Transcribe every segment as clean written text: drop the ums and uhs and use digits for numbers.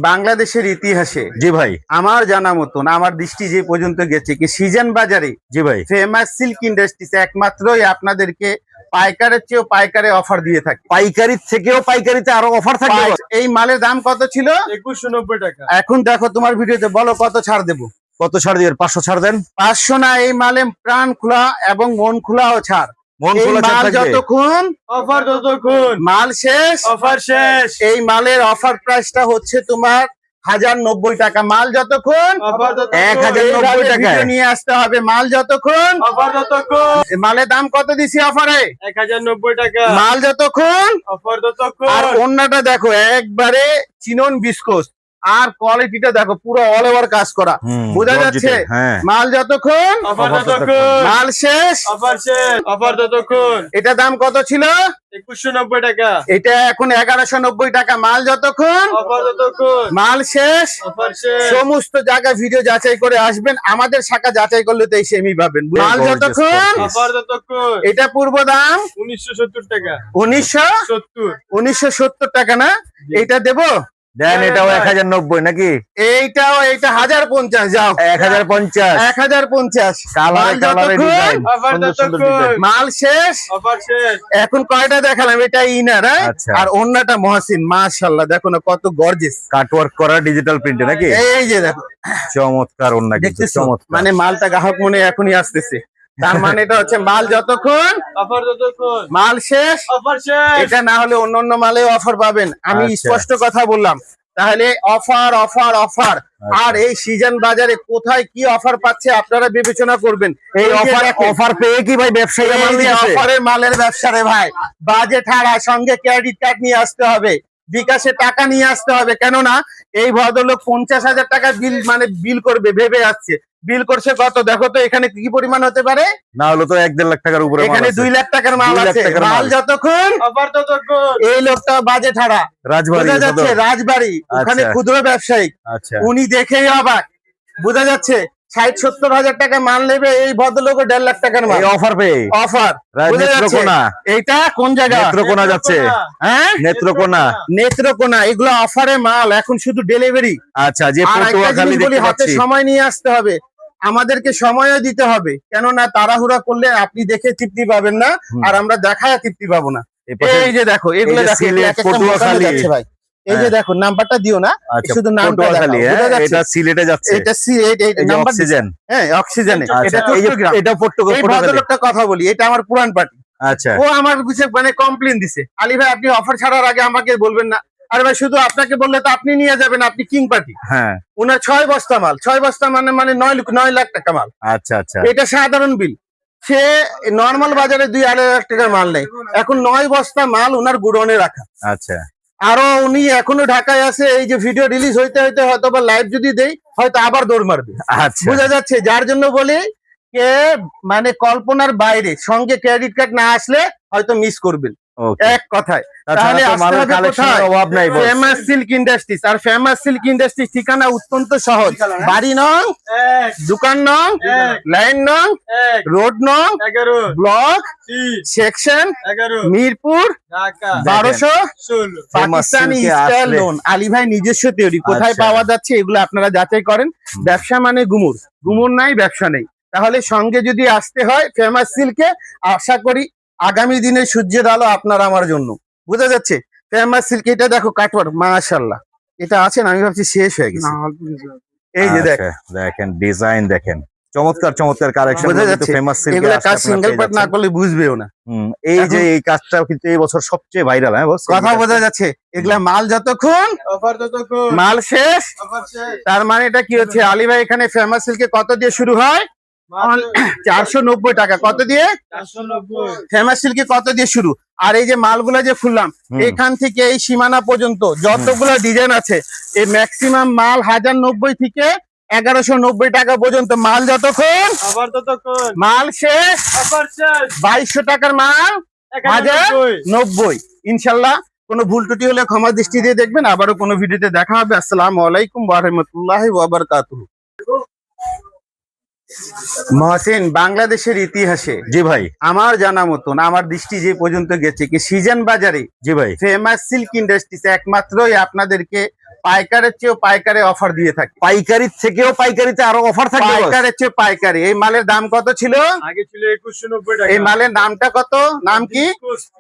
বাংলাদেশের ইতিহাসে জি ভাই। আমার জানা মতন আমার দৃষ্টি যে পর্যন্ত গেছে কি সিজন বাজারে জি ভাই। ফেমাস সিল্ক ইন্ডাস্ট্রিজ একমাত্রই আপনাদেরকে পাইকারের চেয়েও পাইকারে অফার দিয়ে থাকে। পাইকারির থেকেও পাইকারিতে আরো অফার থাকবে। এই মালের দাম কত ছিল? 2190 টাকা। এখন দেখো তোমার ভিডিওতে বলো কত ছাড় দেবো। কত ছাড় দিবেন? 500 ছাড় দেন। 500 না, এই মালে প্রাণ খোলা এবং মন খোলাও ছাড়। মন খোলা ছাড় থাকবে। যতক্ষণ অফার ততক্ষণ মাল শেষ, অফার শেষ। এই মালের অফার প্রাইসটা হচ্ছে তোমার 1090 টাকা। মাল যতক্ষণ অফার ততক্ষণ 1090 টাকা নিয়ে আসতে হবে। মাল যতক্ষণ অফার ততক্ষণ। মালের দাম কত দিছি অফারে? 1090 টাকা। মাল যতক্ষণ অফার ততক্ষণ। আর অন্যটা দেখো একবারে চিনন বিস্কোস, আর কোয়ালিটিটা দেখো পুরো অল ওভার কাজ করা, বোঝা যাচ্ছে। মাল যতক্ষণ অফার ততক্ষণ। মাল শেষ, অফার শেষ। অফার ততক্ষণ। এটা দাম কত ছিল? 2190 টাকা। এটা এখন 1190 টাকা। মাল যতক্ষণ অফার ততক্ষণ। মাল শেষ, অফার শেষ। সমস্ত জায়গায় ভিডিও যাচাই করে আসবেন, আমাদের শাখা যাচাই করলে তো এই সেমই পাবেন। মাল যতক্ষণ অফার ততক্ষণ। এটা পূর্ব দাম 1970 টাকা। 1970 টাকা না? এইটা দেবো দেন। এটাও 1090 নাকি? এইটা 1050। যাও 1050। 1050 কালারে কালারে ডিজাইন, সুন্দর সুন্দর ডিজাইন। মাল শেষ, অফার শেষ। এখন কয়টা দেখালাম? এটা ইনার আর অন্যটা মহসিন। মাশাআল্লাহ দেখো না কত গর্জিয়াস কাটওয়ার্ক করা ডিজিটাল প্রিন্টে নাকি? এই যে দেখো চমৎকার ওন্না, কিন্তু চমৎকার। মানে মালটা গ্রাহক মনে এখনই আসতেছে, তার মানে এটা হচ্ছে মাল যতক্ষণ অফার ততক্ষণ। মাল শেষ, অফার শেষ। এটা না হলে অন্য মালে অফার পাবেন। আমি স্পষ্ট কথা বললাম। তাহলে অফার অফার অফার। আর এই সিজন বাজারে কোথায় কি অফার পাচ্ছে আপনারা বিবেচনা করবেন। এই অফার পেয়ে কি ভাই ব্যবসায়ীরা মাল নিচ্ছে? অফারের মালের ব্যবসা রে ভাই। বাজেট হারা, সঙ্গে ক্রেডিট কার্ড নিয়ে আসতে হবে, বিকাশে টাকা নিয়ে আসতে হবে। কেননা এই ভদ্রলোক 50,000 টাকা বিল করবে ভেবে আসছে। বিল করছে কত দেখো তো, এখানে কি পরিমাণ হতে পারে? না হলো তো 1-1.5 লাখ টাকার উপরে। এখানে 2 লাখ টাকার মাল আছে। মাল যতক্ষণ অফার ততক্ষণ। এই লোকটা বাজেট হারা, বোঝা যাচ্ছে রাজবাড়ি, ওখানে ক্ষুদ্র ব্যবসায়ী, উনি দেখেই অবাক। বোঝা যাচ্ছে 60-70 হাজার টাকা মাল নেবে এই ভদ্রলোক 1.5 লাখ টাকার মাল অফার পেয়ে। অফার নেত্রকোনা। এইটা কোন জায়গা? নেত্রকোনা যাচ্ছে। হ্যাঁ, নেত্রকোনা। এগুলো অফারে মাল, এখন শুধু ডেলিভারি। আচ্ছা, যে পটুয়াখালী দেখতে পাচ্ছি, সময় নিয়ে আসতে হবে, আমাদেরকে সময়ও দিতে হবে। কেননা তাড়াহুড়া করলে আপনি দেখে তৃপ্তি পাবেন না, আর আমরা দেখায় তৃপ্তি পাবো না। এই যে দেখো এগুলো যাচ্ছে ভাই, এই যে দেখো নাম্বারটা দিও না, শুধু নামটা দেখাও। এটা সিলেটে যাচ্ছে। এটা সিলেট, এই নাম্বার অক্সিজেন। হ্যাঁ, অক্সিজেনে। এটা এটা পটুয়াখালী। একটা কথা বলি, এটা আমার পুরান পার্টি। আচ্ছা, ও আমার বিষয়ে কমপ্লেন দিছে, আলী ভাই আপনি অফার ছাড়ার আগে আমাকে বলবেন না। আরে ভাই, শুধু আপনাকে বললে তো আপনি নিয়ে যাবেন, আপনি কিং পার্টি। হ্যাঁ, ওনার 6 বস্তা মাল, 6 বস্তা মানে 9 লাখ টাকা মাল। আচ্ছা আচ্ছা, এটা সাধারণ বিল। সে নর্মাল বাজারে 2-2.5 লাখ টাকার মাল নেই, এখন 9 বস্তা মাল ওনার গুডাউনে রাখা। আচ্ছা, আরো উনি এখনো ঢাকায় আছে। এই যে ভিডিও রিলিজ হইতে হইতে হয়তো বা লাইভ যদি দেই, হয়তো আবার দৌড় মারবে। আচ্ছা, বোঝা যাচ্ছে। যার জন্য বলি কে কল্পনার বাইরে, সঙ্গে ক্রেডিট কার্ড না আসলে হয়তো মিস করবেন এক কথায়। তাহলে ফেমাস সিল্ক ইন্ডাস্ট্রিজ। আর ফেমাস সিল্ক ইন্ডাস্ট্রিজ ঠিকানা অত্যন্ত সহজ। বাড়ি নং, দোকান নং, লাইন নং, রোড নং, block, section, Mirpur 1216, Pakistani style loan. Ali ভাই নিজস্ব তৈরি। কোথায় পাওয়া যাচ্ছে এগুলো আপনারা যাচাই করেন। ব্যবসা মানে গুমুর নাই, ব্যবসা নেই। তাহলে সঙ্গে যদি আসতে হয় ফেমাস সিল্কে, আশা করি আগামী দিনে সূর্যের আলো আপনার আমার জন্য। বোঝা যাচ্ছে ফেমাস সিল্ক। এটা দেখো কাটওয়ার্ক, মাশাআল্লাহ। এটা আছে না, আমি ভাবছি শেষ হয়ে গেছে। এই যে দেখেন ডিজাইন, দেখেন চমৎকার চমৎকার কালেকশন। বোঝা যাচ্ছে ফেমাস সিল্ক। এগুলা কাজ সিঙ্গেল পার্ট না করলে বুঝবেও না। এই যে এই কাজটাও কিন্তু এই বছর সবচেয়ে ভাইরাল। হ্যাঁ, কথা বোঝা যাচ্ছে। এগুলা মাল যতক্ষণ অফার ততক্ষণ মাল শেষ, অফার শেষ। তার মানে এটা কি হচ্ছে? আলী ভাই এখানে ফেমাস সিল্কে কত দিয়ে শুরু হয়? 490 টাকা। কত দিয়ে? 490। ফেমাস সিল্কে কত দিয়ে শুরু? আর এই যে মালগুলা যে খুললাম, এখান থেকে এই সীমানা পর্যন্ত যতগুলো ডিজাইন আছে, এই ম্যাক্সিমাম মাল 1090 থেকে 1190 টাকা পর্যন্ত মাল। যতক্ষণ অফার ততক্ষণ মাল শেষ, অফার শেষ। 2200 টাকার মাল 1090। ইনশাল্লাহ কোনো ভুল ত্রুটি হলে ক্ষমা দৃষ্টি দিয়ে দেখবেন। আবারও কোনো ভিডিওতে দেখা হবে। আসসালামু আলাইকুম ওয়া রাহমাতুল্লাহি ওয়া বারাকাতুহু। মহসিন, বাংলাদেশের ইতিহাসে জি ভাই। আমার জানা মতন, আমার দৃষ্টি যে পর্যন্ত গেছে কি সিজন বাজারে জি ভাই। ফেমাস সিল্ক ইন্ডাস্ট্রিজ একমাত্রই আপনাদেরকে পাইকারের চেয়েও পাইকারে অফার দিয়ে থাকে। পাইকারির থেকেও পাইকারিতে আরো অফার থাকে boss? পাইকারের চেয়ে পাইকারি। এই মালের দাম কত ছিল? আগে ছিল 2190 টাকা। এই মালের নামটা কত? নাম কি?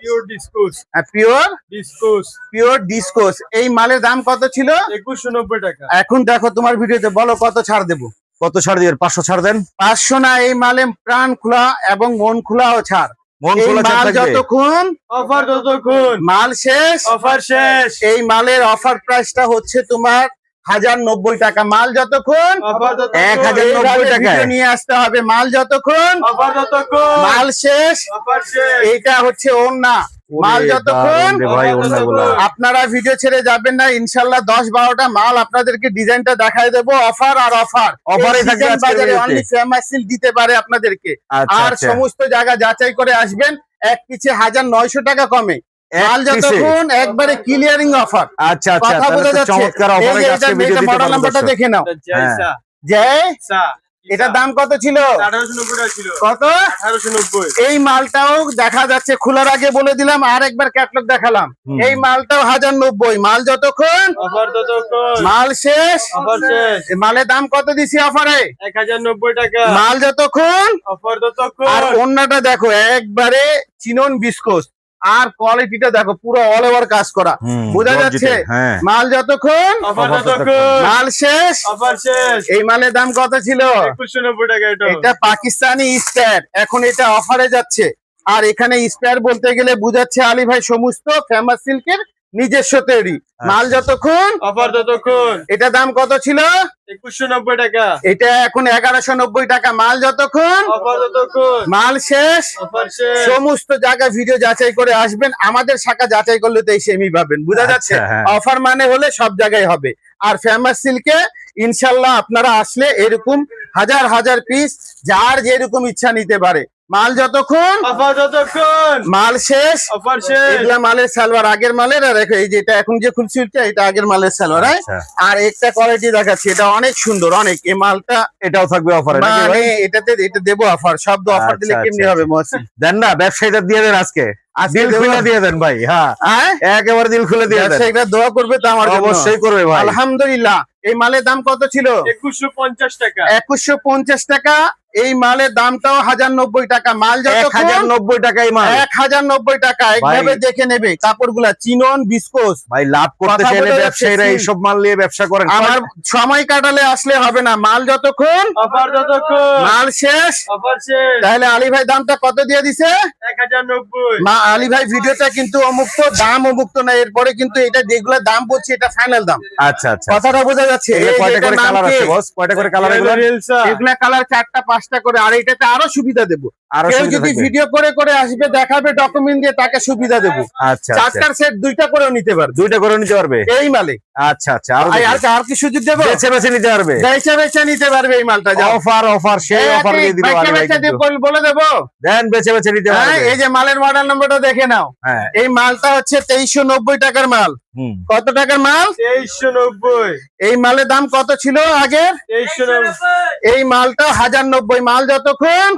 পিওর ডিসকোস। পিওর ডিসকোস। পিওর ডিসকোস। এই মালের দাম কত ছিল? 2190 টাকা। এখন দেখো তোমার ভিডিওতে, বলো কত ছাড় দেবো? কত ছাড় দিবেন? 500 ছাড় দেন। 500 না, এই মালে প্রাণ খোলা এবং মন খোলাও ছাড়। মন এই খোলা ছাড় মাল থাকবে। যতক্ষণ অফার ততক্ষণ। মাল শেষ, অফার শেষ। এই মালের অফার প্রাইসটা হচ্ছে তোমার 1090 টাকা। মাল যতক্ষণ অফার ততক্ষণ। 1090 টাকা ভিডিও নিয়ে আসতে হবে। মাল যতক্ষণ অফার ততক্ষণ। মাল শেষ, অফার শেষ। এইটা হচ্ছে ওন্না। মাল ওরে যতক্ষণ দারুণ রে ভাই ওন্নাগুলা। আপনারা ভিডিও ছেড়ে যাবেন না, ইনশাল্লাহ 10-12টা মাল আপনাদেরকে ডিজাইনটা দেখাই দেবো। অফার আর অফার। অফারই থাকবে আজকের বাজারে ভিডিওতে। অনলি ফেমাস সিল দিতে পারে আপনাদেরকে। আচ্ছা আর আচ্ছা। সমস্ত জায়গা যাচাই করে আসবেন। এক পিছে 1900 টাকা কমে। এক মাল পিছে? যতক্ষণ একবারে ক্লিয়ারিং অফার। আচ্ছা আচ্ছা। কথা তাহলে বোঝা তো যাচ্ছে? চমৎকার এই অফারে যে আজকে এটা ভিডিও দিতে মডেল পারবো নাম্বারটা দর্শক। দেখে নাও। জয়সা। যে সা। এটার দাম কত ছিল? 1890 টাকা ছিল। কত? 1890। এই মালটাও দেখা যাচ্ছে, খোলার আগে বলে দিলাম, আর একবার ক্যাটালগ দেখালাম। হুম। এই মালটাও 1090। মাল যতক্ষণ অফার ততক্ষণ। মাল শেষ, অফার শেষ। এই মালের দাম কত দিছি অফারে? 1090 টাকা। মাল যতক্ষণ। অফার ততক্ষণ। আর ওন্নাটা দেখো একবারে চিনন বিস্কোস, আর কোয়ালিটিটা দেখো পুরো অল ওভার কাজ করা। হুম, বোঝা গর্জিত, যাচ্ছে? হ্যাঁ। মাল যতক্ষণ অফার অফার ততক্ষণ। মাল শেষ, অফার শেষ। এই মালের দাম কত ছিল? 2190 টাকা এটা। এটা পাকিস্তানি স্টার, এখন এটা অফারে যাচ্ছে। আর এখানে স্টার বলতে গেলে বুঝাচ্ছে আলী ভাই সমস্ত ফেমাস সিল্কের নিজস্ব তৈরি। মাল যতক্ষণ অফার ততক্ষণ। এটা দাম কত ছিল? 2190 টাকা। এটা এখন 1190 টাকা। মাল যতক্ষণ অফার ততক্ষণ। মাল শেষ, অফার শেষ। সমস্ত জায়গা ভিডিও যাচাই করে আসবেন। আমাদের শাখা যাচাই করলে তো এই সেমি পাবেন। বুঝা যাচ্ছে? আচ্ছা, হ্যাঁ। অফার মানে হলে সব জায়গায় হবে। আর ফেমাস সিল্কে ইনশাল্লাহ আপনারা আসলে এরকম হাজার হাজার পিস যার যেরকম ইচ্ছা নিতে পারে। মাল যতক্ষণ অফার ততক্ষণ। মাল শেষ, অফার শেষ। এগুলা মালের সালোয়ার আগের মালের, আর এই যেটা এখন যে খুলছি এটা আগের মালের সালোয়ার। হ্যাঁ? আচ্ছা। আর একটা কোয়ালিটি দেখাচ্ছি, এটা অনেক সুন্দর অনেক। এই মালটা এটাও থাকবে অফারে নাকি মানে ভাই? এটা দেবো অফার। শব্দ অফার দিলে আচ্ছা, কেমনি আচ্ছা, হবে মহসিন? দেন না, ব্যবসায়ীদের দিয়ে দেন আজকে। আজকে দিল দেবো। খুলে দিয়ে দেন ভাই। হ্যাঁ, হ্যাঁ? একেবারে দিল খুলে দিয়ে দেন। ব্যবসায়ীরা দোয়া করবে তো আমার জন্য। অবশ্যই করবে ভাই। আলহামদুলিল্লাহ। এই মালের দাম কত ছিল? 2150 টাকা। 2150 টাকা। এই মালের দামটাও 1090 টাকা। মাল যতক্ষণ 1090 টাকাই মাল। 1090 টাকা। একভাবে দেখে নেবে কাপড়গুলা চিনন বিস্কোস। ভাই লাভ করতে কথা চাইলে বোঝা যাচ্ছে, ব্যবসায়ীরা সিল। এইসব মাল নিয়ে ব্যবসা করেন। আমার সময় কাটালে আসলে হবে না। মাল যতক্ষণ অফার ততক্ষণ। মাল শেষ, অফার শেষ। তাহলে আলী ভাই দামটা কত দিয়ে দিছে? 1090। আলী ভাই ভিডিওটা কিন্তু অমুক্ত, দাম অমুক্ত না। এরপরে কিন্তু এটা যেগুলো দাম বলছি এটা ফাইনাল দাম। আচ্ছা আচ্ছা। কথাটা বোঝা যাচ্ছে? এগুলো এই যে কয়টা এটার করে নাম কালার কি? আছে বস? কয়টা করে কালার এগুলো? রেলসা। এগুলা কালার 4টা 5টা করে। আর এটাতে আরো সুবিধা দেবো। আরো কেউ সুবিধা যদি থাকবে? ভিডিও করে করে আসবে, দেখাবে, ডকুমেন্ট দিয়ে, তাকে সুবিধা দেবো। আচ্ছা আচ্ছা। 4টার সেট 2টা করেও নিতে পারবে দুইটা করে নিতে পারবে? এই মালে। আচ্ছা আচ্ছা। আরো আর কি সুযোগ দেবো? বেছে বেছে নিতে পারবে? বেচা বেচা নিতে পারবে এই মালটা। যাও অফার অফার সেই অফার দিয়ে দিল আলী ভাই বেচা দিয়ে কিন্তু। বলে দেবো। দেন বেছে বেছে নিতে হ্যাঁ, পারবে। এই যে মালের মডেল নাম্বারটা দেখে নাও। হ্যাঁ। এই মালটা হচ্ছে 2390 টাকার মাল। হুম। কত টাকার মাল? 2390। এই মালের দাম কত ছিল আগের? 2390। এই মালটা 1090। মাল যতক্ষণ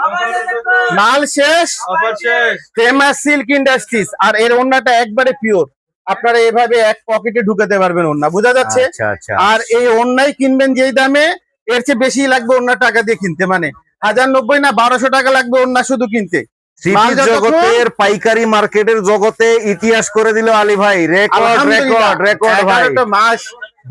মাল শেষ, অফার শেষ। Famous silk industries. আর এর ওন্নাটা একবারে পিওর। আপনারা এভাবে এক পকেটে ঢুকাতে পারবেন ওন্না। বোঝা যাচ্ছে? আচ্ছা আচ্ছা। আর এই ওন্নাই কিনবেন যেই দামে, এর চেয়ে বেশি লাগবে ওন্না টাকা দিয়ে কিনতে। মানে 1090 না 1200 টাকা লাগবে ওন্না শুধু কিনতে। মাল সিটি যতক্ষণ জগতের পাইকারি মার্কেটের জগতে ইতিহাস করে দিল আলী ভাই। রেকর্ড আলহামদুলিল্লাহ, রেকর্ড রেকর্ড ভাই। 11টা মাস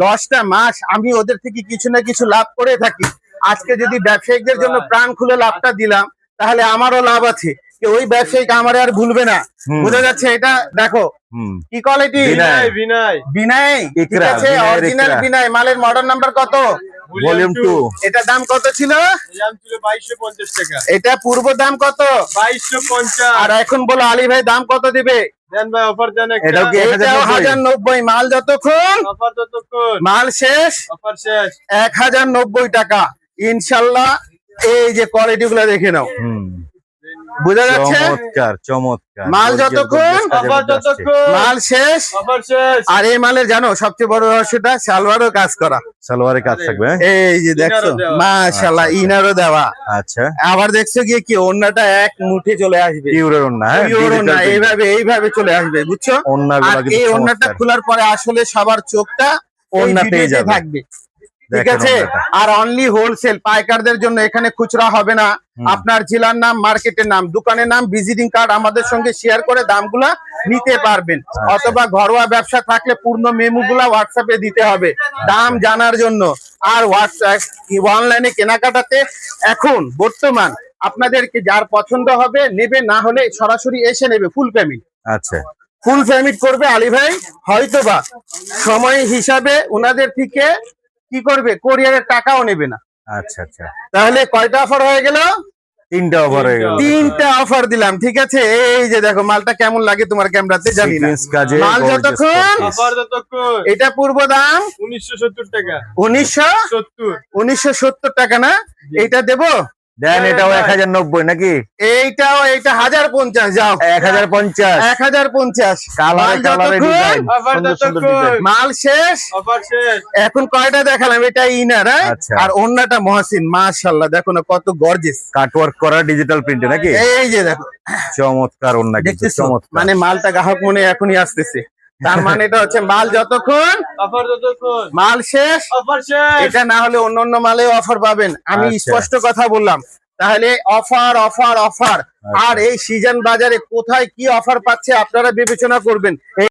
10টা মাস আমি ওদের থেকে কিছু না কিছু লাভ করে থাকি। আজকে যদি ব্যবসায়িকদের জন্য প্রাণ খুলে লাভটা দিলাম, তাহলে আমারও লাভ আছে। ওই ব্যবসায়িক আমার আর ভুলবে না। হুম। বোঝা যাচ্ছে? এটা দেখো হুম। কি কোয়ালিটি। বিনয়। বিনয়। বিনয়, ঠিক ইকরা, আছে, বিনয়ের অরিজিনাল ইকরা। বিনয়। মালের মডেল নাম্বার কত? ভলিউম 2। এটা দাম কত ছিল? দাম ছিল 2250 টাকা। এটা পূর্ব দাম কত? 2250। আর এখন বলো আলী ভাই দাম কত দিবে? দেন ভাই অফার দেন একটা। এটাও কি এটাও 1090। মাল যতক্ষণ অফার ততক্ষণ। মাল শেষ, অফার শেষ। 1090 টাকা। ইনশাল্লাহ এই যে কোয়ালিটি গুলা দেখে নাও। হুম। বোঝা যাচ্ছে? চমৎকার চমৎকার। মাল যতক্ষণ, অফার যতক্ষণ, মাল শেষ। অফার শেষ। আর এই মালের জানো সবচেয়ে বড় রহস্যটা, সালোয়ারও কাজ করা। সালোয়ারে কাজ থাকবে, হ্যাঁ? এই যে দেখছো, ইনারও দেওয়া। মাশাআল্লাহ, আচ্ছা, ইনারও দেওয়া। আচ্ছা, আবার দেখছো গিয়ে কি ওন্নাটা এক মুঠে চলে আসবে, পিওরের ওন্না, হ্যাঁ? পিওর ওন্না, Digital print। এইভাবে চলে আসবে, বুঝছো? ওন্নাগুলো আর কিন্তু এই ওন্নাটা চমৎকার। খোলার পরে আসলে সবার চোখটা ওই ওন্নাতেই ভিডিওতে যাবে। থাকবে, ঠিক দেখেন আছে? ওন্নাটা। আর অনলি হোলসেল পাইকারদের জন্য, এখানে খুচরা হবে না। হুম। আপনার জেলার নাম, মার্কেটের নাম, দোকানের নাম, ভিজিটিং কার্ড আমাদের সঙ্গে শেয়ার করে দামগুলা নিতে পারবেন। অথবা ঘরোয়া ব্যবসা থাকলে পূর্ণ মেমুগুলা হোয়াটসঅ্যাপে দিতে হবে দাম জানার জন্য। আর হোয়াটসঅ্যাপ অনলাইনে কেনাকাটাতে এখন বর্তমান আপনাদেরকে যার পছন্দ হবে নেবে, না হলে সরাসরি এসে নেবে, ফুল পেমেন্ট। আচ্ছা, ফুল পেমেন্ট করবে আলী ভাই, হয়তোবা সময় হিসাবে ওনাদের থেকে কি করবে, কোরিয়ারের টাকাও নেবে না। আচ্ছা, আচ্ছা। তাহলে কয়টা অফার হয়ে গেল? 3টা অফার হয়ে গেল। 3টা অফার দিলাম, ঠিক আছে? এই যে দেখো মালটা কেমন লাগে তোমার ক্যামেরাতে জানি না। Sequence কাজে মাল gorgeous যতক্ষণ, piece। অফার যতক্ষণ, এটা পূর্ব দাম 1970 টাকা। 1970 টাকা না? এইটা দেবো, দেন এটাও 1090 নাকি? এইটা 1050, যাও 1050। 1050। কালারে কালারে ডিজাইন, অফার সুন্দর সুন্দর যতক্ষণ, ডিজাইন। মাল শেষ। অফার শেষ। এখন কয়টা দেখালাম? এটা ইনার, হ্যাঁ? আচ্ছা। আর ওন্নাটা মহসিন, মাশাআল্লাহ, দেখো না কত গর্জিয়াস। কাটওয়ার্ক করা ডিজিটাল প্রিন্টে নাকি? এই যে দেখো, চমৎকার ওন্না কিন্তু, দেখতেছো? চমৎকার। মানে মালটা গ্রাহক মনে এখনই আসতেছে, তার মানে এটা হচ্ছে মাল যতক্ষণ, অফার যতক্ষণ, মাল শেষ। অফার শেষ। এটা না হলে অন্য মালে অফার পাবেন, আমি আচ্ছা। স্পষ্ট কথা বললাম। তাহলে অফার অফার অফার। আর এই সিজন বাজারে কোথায় কি অফার পাচ্ছে আপনারা বিবেচনা করবেন।